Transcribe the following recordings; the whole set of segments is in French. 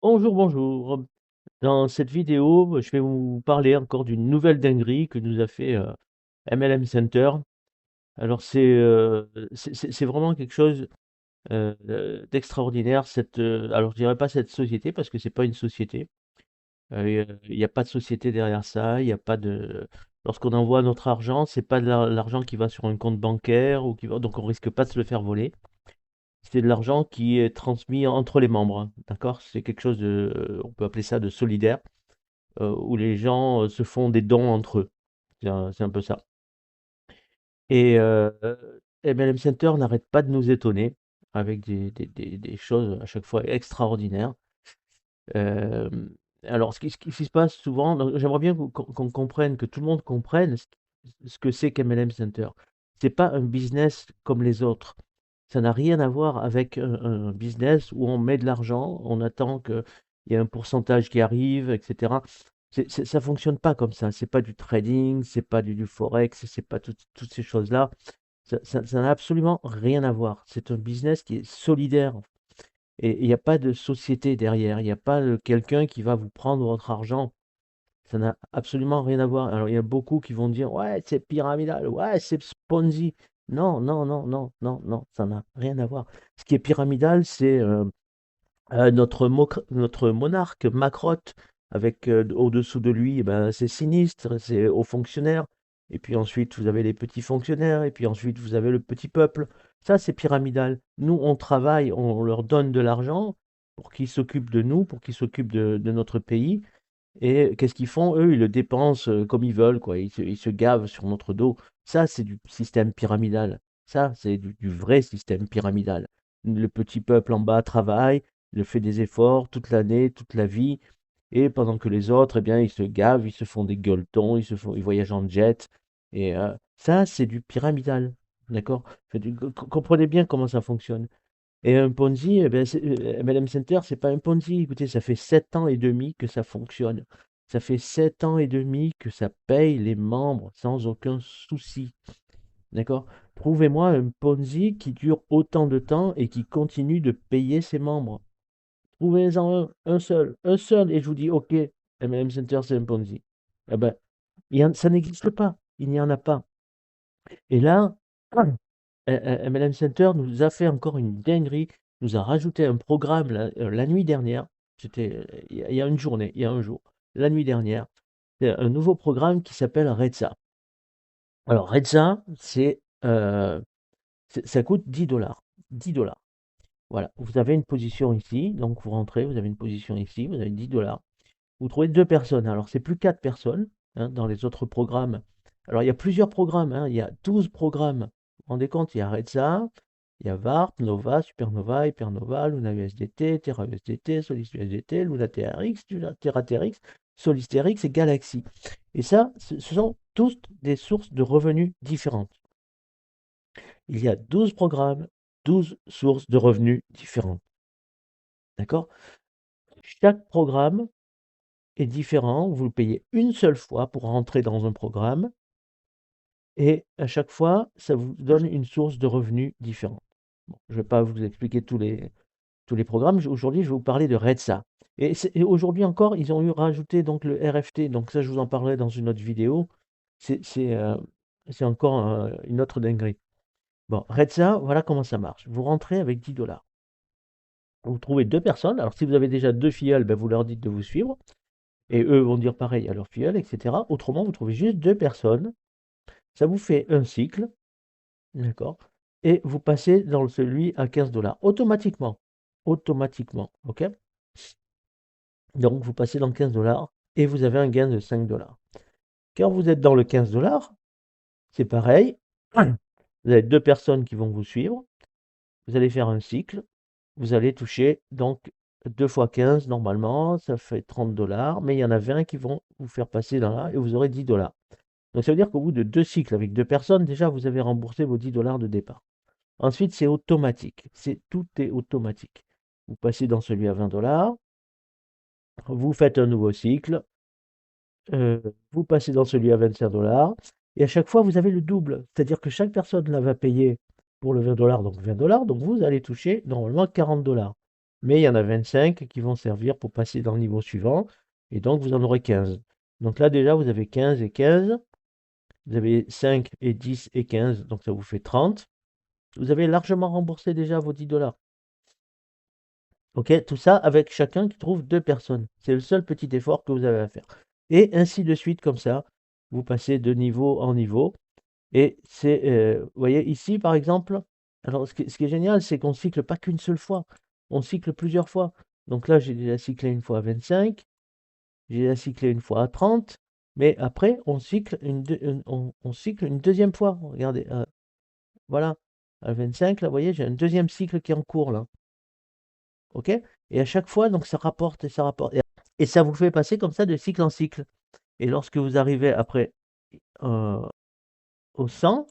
Bonjour, bonjour. Dans cette vidéo, je vais vous parler encore d'une nouvelle dinguerie que nous a fait MLM Center. Alors c'est vraiment quelque chose d'extraordinaire. Alors je dirais pas cette société parce que c'est pas une société. Il n'y a pas de société derrière ça. Il y a pas de. Lorsqu'on envoie notre argent, c'est pas de l'argent qui va sur un compte bancaire ou donc on risque pas de se le faire voler. C'est de l'argent qui est transmis entre les membres, hein, d'accord? C'est quelque chose on peut appeler ça de solidaire, où les gens se font des dons entre eux. C'est un peu ça. Et MLM Center n'arrête pas de nous étonner avec des choses à chaque fois extraordinaires. Euh, alors, ce qui se passe souvent, donc, j'aimerais bien qu'on comprenne, que tout le monde comprenne ce que c'est qu'MLM Center. C'est pas un business comme les autres. Ça n'a rien à voir avec un business où on met de l'argent, on attend qu'il y ait un pourcentage qui arrive, etc. Ça fonctionne pas comme ça. C'est pas du trading, c'est pas du forex, c'est pas toutes ces choses-là. Ça n'a absolument rien à voir. C'est un business qui est solidaire. Et il n'y a pas de société derrière. Il n'y a pas quelqu'un qui va vous prendre votre argent. Ça n'a absolument rien à voir. Alors, il y a beaucoup qui vont dire, ouais, c'est pyramidal, ouais, c'est Ponzi. Non, non, non, non, non, non, ça n'a rien à voir. Ce qui est pyramidal, c'est notre monarque Macrotte, avec au-dessous de lui, eh ben, c'est sinistre, c'est hauts fonctionnaires. Et puis ensuite, vous avez les petits fonctionnaires, et puis ensuite, vous avez le petit peuple. Ça, c'est pyramidal. Nous, on travaille, on leur donne de l'argent pour qu'ils s'occupent de nous, pour qu'ils s'occupent de notre pays. Et qu'est-ce qu'ils font? Eux, ils le dépensent comme ils veulent, quoi. Ils se gavent sur notre dos. Ça, c'est du système pyramidal. Ça, c'est du vrai système pyramidal. Le petit peuple en bas travaille, il fait des efforts toute l'année, toute la vie, et pendant que les autres, eh bien, ils se gavent, ils se font des gueuletons, ils voyagent en jet. Et ça, c'est du pyramidal. D'accord? Comprenez bien comment ça fonctionne. Et un Ponzi, eh ben, MLM Center, c'est pas un Ponzi. Écoutez, ça fait 7 ans et demi que ça fonctionne. Ça fait 7 ans et demi que ça paye les membres sans aucun souci. D'accord? Prouvez-moi un Ponzi qui dure autant de temps et qui continue de payer ses membres. Trouvez-en un seul, et je vous dis, OK, MLM Center, c'est un Ponzi. Eh ben, ça n'existe pas. Il n'y en a pas. Et là, MLM Center nous a fait encore une dinguerie, nous a rajouté un programme la nuit dernière, c'était il y a une journée, il y a un jour, la nuit dernière, c'est un nouveau programme qui s'appelle Redsa. Alors Redsa, ça coûte 10 dollars. 10 dollars. Voilà, vous avez une position ici, donc vous rentrez, vous avez une position ici, vous avez 10 dollars. Vous trouvez deux personnes, alors c'est plus quatre personnes hein, dans les autres programmes. Alors il y a plusieurs programmes, hein, il y a 12 programmes. Vous vous rendez compte, il y a Redsa, il y a VARP, Nova, Supernova, Hypernova, Luna USDT, Terra USDT, Solis USDT, Luna TRX, Terra TRX, Solis TRX et Galaxy. Et ça, ce sont tous des sources de revenus différentes. Il y a 12 programmes, 12 sources de revenus différentes. D'accord? Chaque programme est différent. Vous le payez une seule fois pour rentrer dans un programme et à chaque fois, ça vous donne une source de revenus différente. Bon, je ne vais pas vous expliquer tous les programmes. Aujourd'hui, je vais vous parler de Redsa. Et aujourd'hui encore, ils ont eu rajouté donc le RFT. Donc ça, je vous en parlerai dans une autre vidéo. C'est c'est, euh, c'est encore une autre dinguerie. Bon, Redsa, voilà comment ça marche. Vous rentrez avec 10 dollars. Vous trouvez deux personnes. Alors si vous avez déjà deux filleuls, ben, vous leur dites de vous suivre. Et eux vont dire pareil à leurs filleuls, etc. Autrement, vous trouvez juste deux personnes. Ça vous fait un cycle. D'accord? Et vous passez dans celui à 15 dollars. Automatiquement. Automatiquement. OK? Donc, vous passez dans 15 dollars et vous avez un gain de 5 dollars. Quand vous êtes dans le 15 dollars, c'est pareil. Vous avez deux personnes qui vont vous suivre. Vous allez faire un cycle. Vous allez toucher donc 2 fois 15 normalement. Ça fait 30 dollars. Mais il y en a 20 qui vont vous faire passer dans là et vous aurez 10 dollars. Donc, ça veut dire qu'au bout de deux cycles avec deux personnes, déjà, vous avez remboursé vos 10 dollars de départ. Ensuite, c'est automatique. Tout est automatique. Vous passez dans celui à 20 dollars, vous faites un nouveau cycle, euh, vous passez dans celui à 25 dollars, et à chaque fois, vous avez le double. C'est-à-dire que chaque personne là va payer pour le 20 dollars, donc 20 dollars, donc vous allez toucher normalement 40 dollars. Mais il y en a 25 qui vont servir pour passer dans le niveau suivant, et donc vous en aurez 15. Donc là déjà, vous avez 15 et 15, vous avez 5 et 10 et 15, donc ça vous fait 30. Vous avez largement remboursé déjà vos 10 dollars. Ok, tout ça avec chacun qui trouve deux personnes. C'est le seul petit effort que vous avez à faire. Et ainsi de suite, comme ça, vous passez de niveau en niveau. Et c'est, vous voyez, ici, par exemple, alors ce qui est génial, c'est qu'on cycle pas qu'une seule fois, on cycle plusieurs fois. Donc là, j'ai déjà cyclé une fois à 25, j'ai déjà cyclé une fois à 30, mais après, on cycle une deuxième fois. Regardez, voilà, à 25, là, vous voyez, j'ai un deuxième cycle qui est en cours, là. OK? Et à chaque fois, donc ça rapporte et ça rapporte. Et ça vous fait passer comme ça de cycle en cycle. Et lorsque vous arrivez après euh, au 100,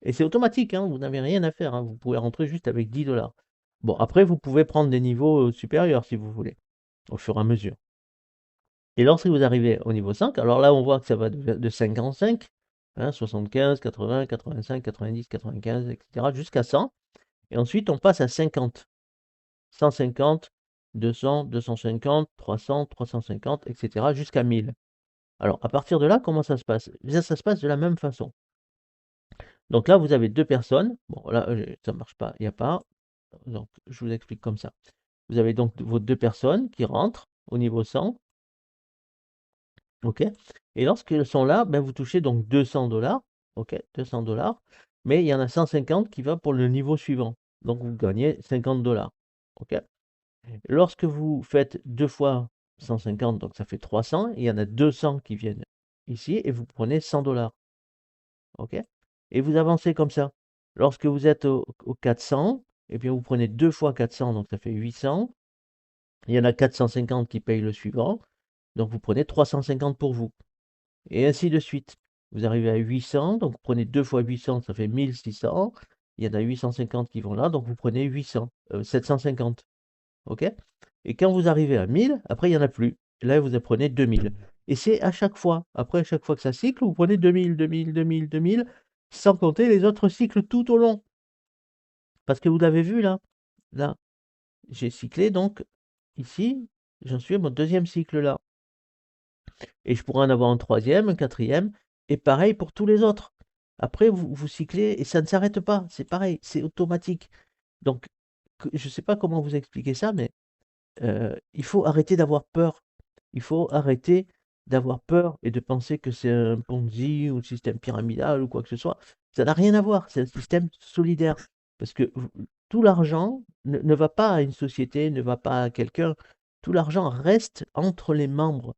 et c'est automatique, hein, vous n'avez rien à faire, hein, vous pouvez rentrer juste avec 10 dollars. Bon, après, vous pouvez prendre des niveaux supérieurs si vous voulez, au fur et à mesure. Et lorsque vous arrivez au niveau 5, alors là, on voit que ça va de 5 en 5, hein, 75, 80, 85, 90, 95, etc., jusqu'à 100. Et ensuite, on passe à 50. 150, 200, 250, 300, 350, etc. jusqu'à 1000. Alors, à partir de là, comment ça se passe? Ça se passe de la même façon. Donc là, vous avez deux personnes. Bon, là, ça ne marche pas, il n'y a pas. Donc, je vous explique comme ça. Vous avez donc vos deux personnes qui rentrent au niveau 100. OK? Et lorsqu'elles sont là, ben, vous touchez donc 200 dollars. OK? 200 dollars. Mais il y en a 150 qui va pour le niveau suivant. Donc, vous gagnez 50 dollars. OK? Lorsque vous faites 2 fois 150, donc ça fait 300, il y en a 200 qui viennent ici et vous prenez 100 dollars. OK? Et vous avancez comme ça. Lorsque vous êtes au 400, et bien vous prenez 2 fois 400, donc ça fait 800. Il y en a 450 qui payent le suivant, donc vous prenez 350 pour vous. Et ainsi de suite. Vous arrivez à 800, donc vous prenez 2 fois 800, ça fait 1600. Il y en a 850 qui vont là, donc vous prenez 750. OK? Et quand vous arrivez à 1000, après, il n'y en a plus. Là, vous apprenez 2000. Et c'est à chaque fois. Après, à chaque fois que ça cycle, vous prenez 2000, 2000, 2000, 2000, sans compter les autres cycles tout au long. Parce que vous l'avez vu là, là, j'ai cyclé donc ici, j'en suis à mon deuxième cycle là. Et je pourrais en avoir un troisième, un quatrième, et pareil pour tous les autres. Après, vous cyclez et ça ne s'arrête pas. C'est pareil, c'est automatique. Donc, je ne sais pas comment vous expliquer ça, mais il faut arrêter d'avoir peur. Il faut arrêter d'avoir peur et de penser que c'est un Ponzi ou un système pyramidal ou quoi que ce soit. Ça n'a rien à voir, c'est un système solidaire. Parce que tout l'argent ne va pas à une société, ne va pas à quelqu'un. Tout l'argent reste entre les membres.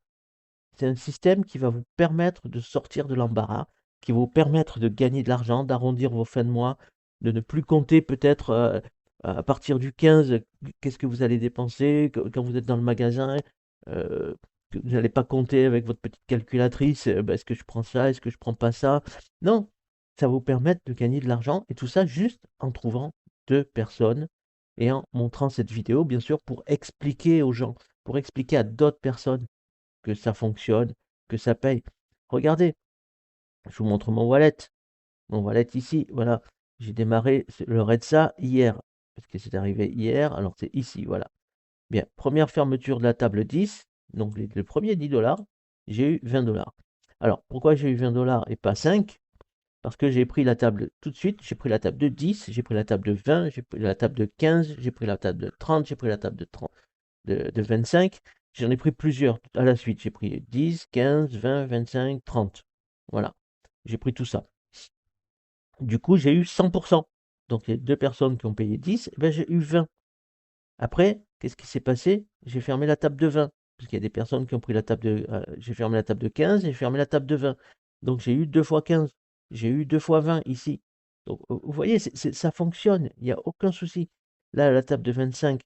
C'est un système qui va vous permettre de sortir de l'embarras, qui va vous permettre de gagner de l'argent, d'arrondir vos fins de mois, de ne plus compter peut-être à partir du 15, qu'est-ce que vous allez dépenser quand vous êtes dans le magasin. euh, que vous n'allez pas compter avec votre petite calculatrice, bah, est-ce que je prends ça, est-ce que je prends pas ça. Non, ça va vous permettre de gagner de l'argent et tout ça juste en trouvant deux personnes et en montrant cette vidéo, bien sûr, pour expliquer aux gens, pour expliquer à d'autres personnes que ça fonctionne, que ça paye. Regardez, je vous montre mon wallet. Mon wallet ici, voilà. J'ai démarré le Redsa hier, parce que c'est arrivé hier, alors c'est ici, voilà. Bien, première fermeture de la table 10, donc le premier 10 dollars, j'ai eu 20 dollars. Alors, pourquoi j'ai eu 20 dollars et pas 5? Parce que j'ai pris la table tout de suite, j'ai pris la table de 10, j'ai pris la table de 20, j'ai pris la table de 15, j'ai pris la table de 30, j'ai pris la table de 30, de 25. J'en ai pris plusieurs à la suite. J'ai pris 10, 15, 20, 25, 30. Voilà. J'ai pris tout ça. Du coup, j'ai eu 100%. Donc, les deux personnes qui ont payé 10, eh ben, j'ai eu 20. Après, qu'est-ce qui s'est passé? J'ai fermé la table de 20. Parce qu'il y a des personnes qui ont pris la table de... j'ai fermé la table de 15 et j'ai fermé la table de 20. Donc, j'ai eu 2 fois 15. J'ai eu 2 fois 20 ici. Donc, vous voyez, ça fonctionne. Il n'y a aucun souci. Là, la table de 25,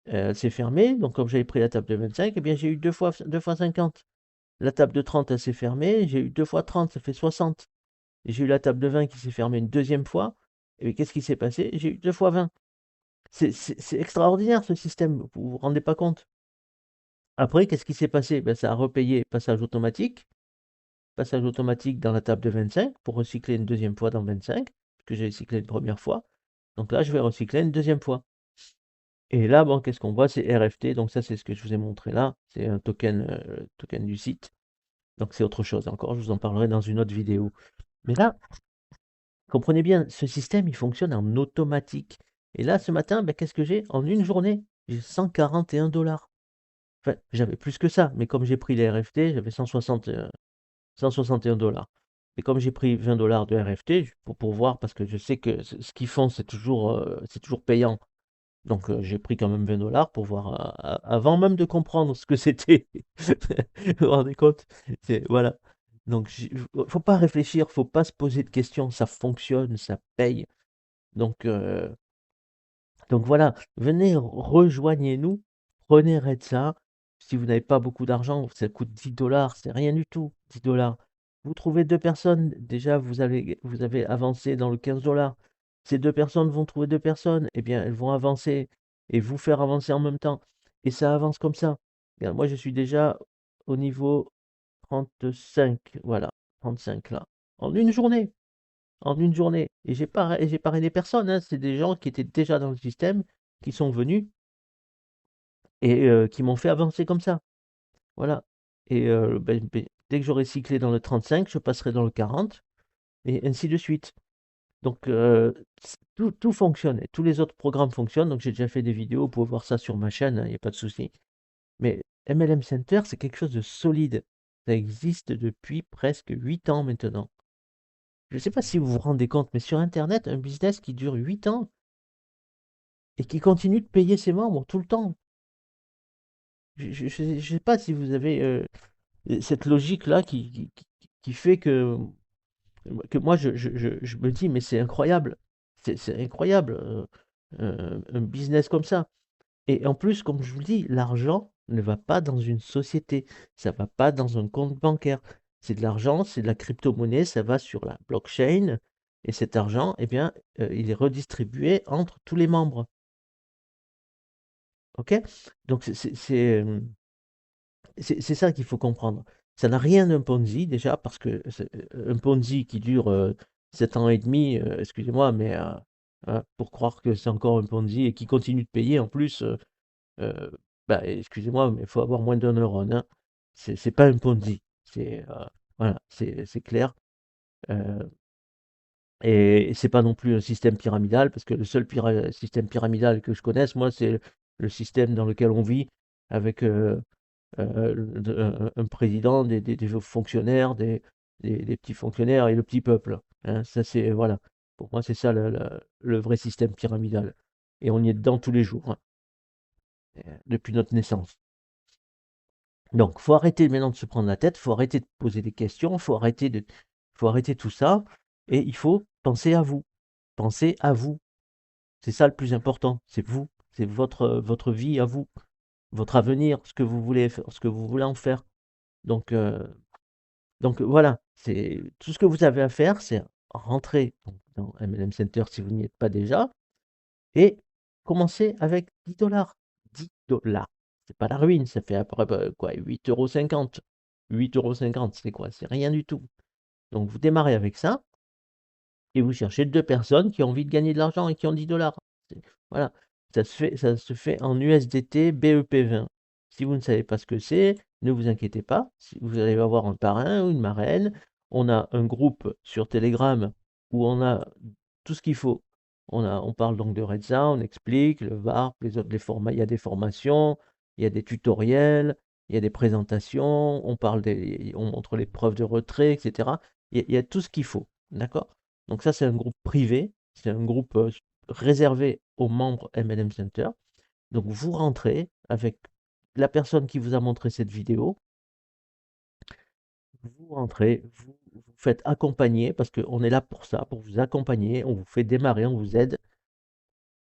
elle s'est fermée, donc comme j'avais pris la table de 25, eh bien j'ai eu 2 fois 50. La table de 30, elle s'est fermée, j'ai eu 2 fois 30, ça fait 60. Et j'ai eu la table de 20 qui s'est fermée une deuxième fois, et qu'est-ce qui s'est passé? J'ai eu 2 fois 20. C'est extraordinaire ce système, vous vous rendez pas compte. Après, qu'est-ce qui s'est passé? Ben, ça a repayé passage automatique dans la table de 25 pour recycler une deuxième fois dans 25, que j'ai recyclé une première fois. Donc là, je vais recycler une deuxième fois. Et là, bon, qu'est-ce qu'on voit? C'est RFT, donc ça, c'est ce que je vous ai montré là. C'est un token du site. Donc c'est autre chose encore, je vous en parlerai dans une autre vidéo. Mais là, comprenez bien, ce système, il fonctionne en automatique. Et là, ce matin, ben, qu'est-ce que j'ai? En une journée, j'ai 141 $. Enfin, j'avais plus que ça, mais comme j'ai pris les RFT, j'avais 161 $. Et comme j'ai pris 20 $ de RFT, pour voir, parce que je sais que ce qu'ils font, c'est toujours payant. Donc j'ai pris quand même 20 $ pour voir, avant même de comprendre ce que c'était. Vous vous rendez compte? Voilà. Donc, faut pas réfléchir, faut pas se poser de questions, ça fonctionne, ça paye. Donc, voilà, venez, rejoignez-nous, prenez Redsa. Si vous n'avez pas beaucoup d'argent, ça coûte 10 $, c'est rien du tout, 10 $. Vous trouvez deux personnes, déjà vous avez avancé dans le 15 $. Ces deux personnes vont trouver deux personnes, eh bien elles vont avancer et vous faire avancer en même temps. Et ça avance comme ça. Regarde, moi je suis déjà au niveau 35, voilà, 35 là, en une journée. En une journée. Et j'ai parrainé personne, hein. C'est des gens qui étaient déjà dans le système, qui sont venus et qui m'ont fait avancer comme ça. Voilà. Et dès que j'aurai cyclé dans le 35, je passerai dans le 40 et ainsi de suite. Donc tout fonctionne et tous les autres programmes fonctionnent. Donc j'ai déjà fait des vidéos, vous pouvez voir ça sur ma chaîne, il n'y a pas de souci. Mais MLM Center, c'est quelque chose de solide. Ça existe depuis presque 8 ans maintenant. Je ne sais pas si vous vous rendez compte, mais sur Internet, un business qui dure 8 ans et qui continue de payer ses membres tout le temps. Je ne sais pas si vous avez cette logique-là qui fait que moi, je me dis, mais c'est incroyable. C'est incroyable, un business comme ça. Et en plus, comme je vous le dis, l'argent ne va pas dans une société, ça va pas dans un compte bancaire. C'est de l'argent, c'est de la crypto-monnaie, ça va sur la blockchain. Et cet argent, eh bien, il est redistribué entre tous les membres. OK? Donc c'est ça qu'il faut comprendre. Ça n'a rien d'un Ponzi déjà parce que un Ponzi qui dure, 7 ans et demi, excusez-moi, mais pour croire que c'est encore un Ponzi et qui continue de payer en plus, heu, bah, excusez-moi, mais il faut avoir moins d'un neurone, hein. C'est pas un Ponzi. Voilà, c'est clair, heu et c'est pas non plus un système pyramidal parce que le seul système pyramidal que je connaisse, moi, c'est le système dans lequel on vit avec, un président, des fonctionnaires, des petits fonctionnaires et le petit peuple. Hein. Ça, c'est, voilà. Pour moi, c'est ça le vrai système pyramidal. Et on y est dedans tous les jours, hein, depuis notre naissance. Donc, faut arrêter maintenant de se prendre la tête, faut arrêter de poser des questions, faut arrêter tout ça, et il faut penser à vous. Pensez à vous. C'est ça le plus important. C'est vous. C'est votre vie à vous, votre avenir, ce que vous voulez faire, ce que vous voulez en faire. Donc, voilà, c'est tout ce que vous avez à faire, c'est rentrer donc dans MLM Center si vous n'y êtes pas déjà et commencer avec 10 $. 10 $. C'est pas la ruine, ça fait à peu près quoi, 8,50 €. 8,50 €, c'est quoi? C'est rien du tout. Donc vous démarrez avec ça et vous cherchez 2 personnes qui ont envie de gagner de l'argent et qui ont 10 $. Voilà, ça se fait en USDT BEP20. Si vous ne savez pas ce que c'est, ne vous inquiétez pas, si vous allez avoir un parrain ou une marraine. On a un groupe sur Telegram où on a tout ce qu'il faut. On parle donc de Redza, on explique le VARP, les formats, il y a des formations, il y a des tutoriels, il y a des présentations, on montre les preuves de retrait, etc. Il y a tout ce qu'il faut, d'accord? Donc ça, c'est un groupe privé, c'est un groupe réservé aux membres MLM Center. Donc vous rentrez avec la personne qui vous a montré cette vidéo, vous rentrez, vous faites accompagner, parce qu'on est là pour ça, pour vous accompagner, on vous fait démarrer, on vous aide,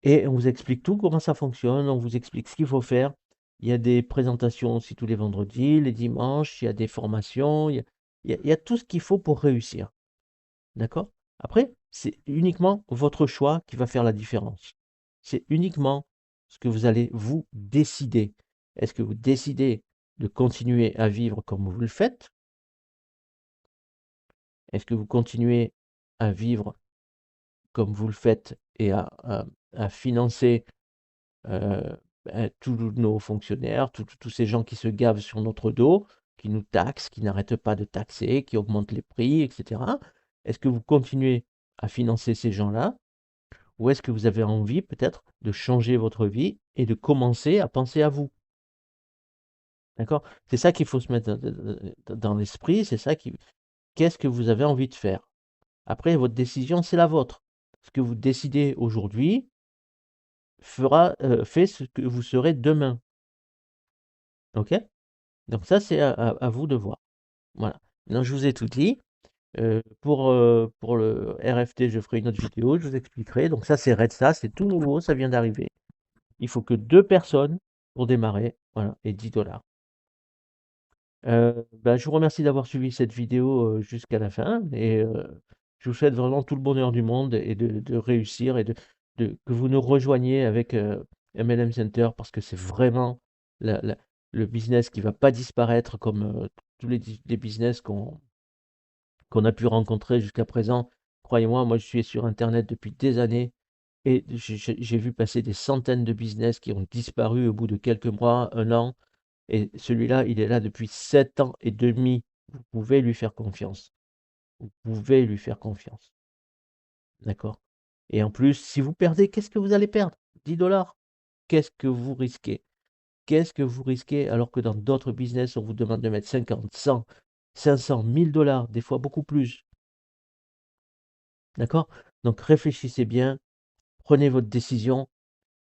et on vous explique tout, comment ça fonctionne, on vous explique ce qu'il faut faire. Il y a des présentations aussi tous les vendredis, les dimanches, il y a des formations, il y a tout ce qu'il faut pour réussir. D'accord? Après, c'est uniquement votre choix qui va faire la différence. C'est uniquement ce que vous allez vous décider. Est-ce que vous décidez de continuer à vivre comme vous le faites? Est-ce que vous continuez à vivre comme vous le faites et à financer tous nos fonctionnaires, tous ces gens qui se gavent sur notre dos, qui nous taxent, qui n'arrêtent pas de taxer, qui augmentent les prix, etc. Est-ce que vous continuez à financer ces gens-là ou est-ce que vous avez envie peut-être de changer votre vie et de commencer à penser à vous? D'accord? C'est ça qu'il faut se mettre dans l'esprit, c'est ça qui qu'est-ce que vous avez envie de faire? Après, votre décision, c'est la vôtre. Ce que vous décidez aujourd'hui fait ce que vous serez demain. OK? Donc ça, c'est à vous de voir. Voilà. Maintenant, je vous ai tout dit. Pour le RFT, je ferai une autre vidéo, je vous expliquerai. Donc ça, c'est RedSa, c'est tout nouveau, ça vient d'arriver. Il faut que 2 personnes pour démarrer, voilà, et 10 $. Bah, je vous remercie d'avoir suivi cette vidéo, jusqu'à la fin et je vous souhaite vraiment tout le bonheur du monde et de réussir et que vous nous rejoigniez avec, MLM Center parce que c'est vraiment la le business qui va pas disparaître comme, tous les business qu'on a pu rencontrer jusqu'à présent. Croyez-moi, moi je suis sur internet depuis des années et j'ai vu passer des centaines de business qui ont disparu au bout de quelques mois, 1 an et celui-là, il est là depuis 7 ans et demi. Vous pouvez lui faire confiance. Vous pouvez lui faire confiance. D'accord? Et en plus, si vous perdez, qu'est-ce que vous allez perdre? 10 $. Qu'est-ce que vous risquez? Qu'est-ce que vous risquez alors que dans d'autres business, on vous demande de mettre 50, 100, 500, 1000 $, des fois beaucoup plus. D'accord? Donc réfléchissez bien, prenez votre décision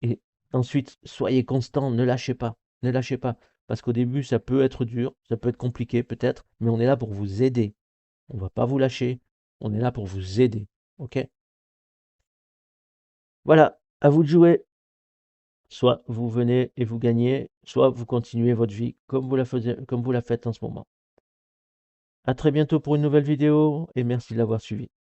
et ensuite soyez constant, ne lâchez pas. Ne lâchez pas. Parce qu'au début, ça peut être dur, ça peut être compliqué peut-être, mais on est là pour vous aider. On ne va pas vous lâcher. On est là pour vous aider. OK? Voilà, à vous de jouer. Soit vous venez et vous gagnez, soit vous continuez votre vie comme vous la faites en ce moment. À très bientôt pour une nouvelle vidéo et merci de l'avoir suivi.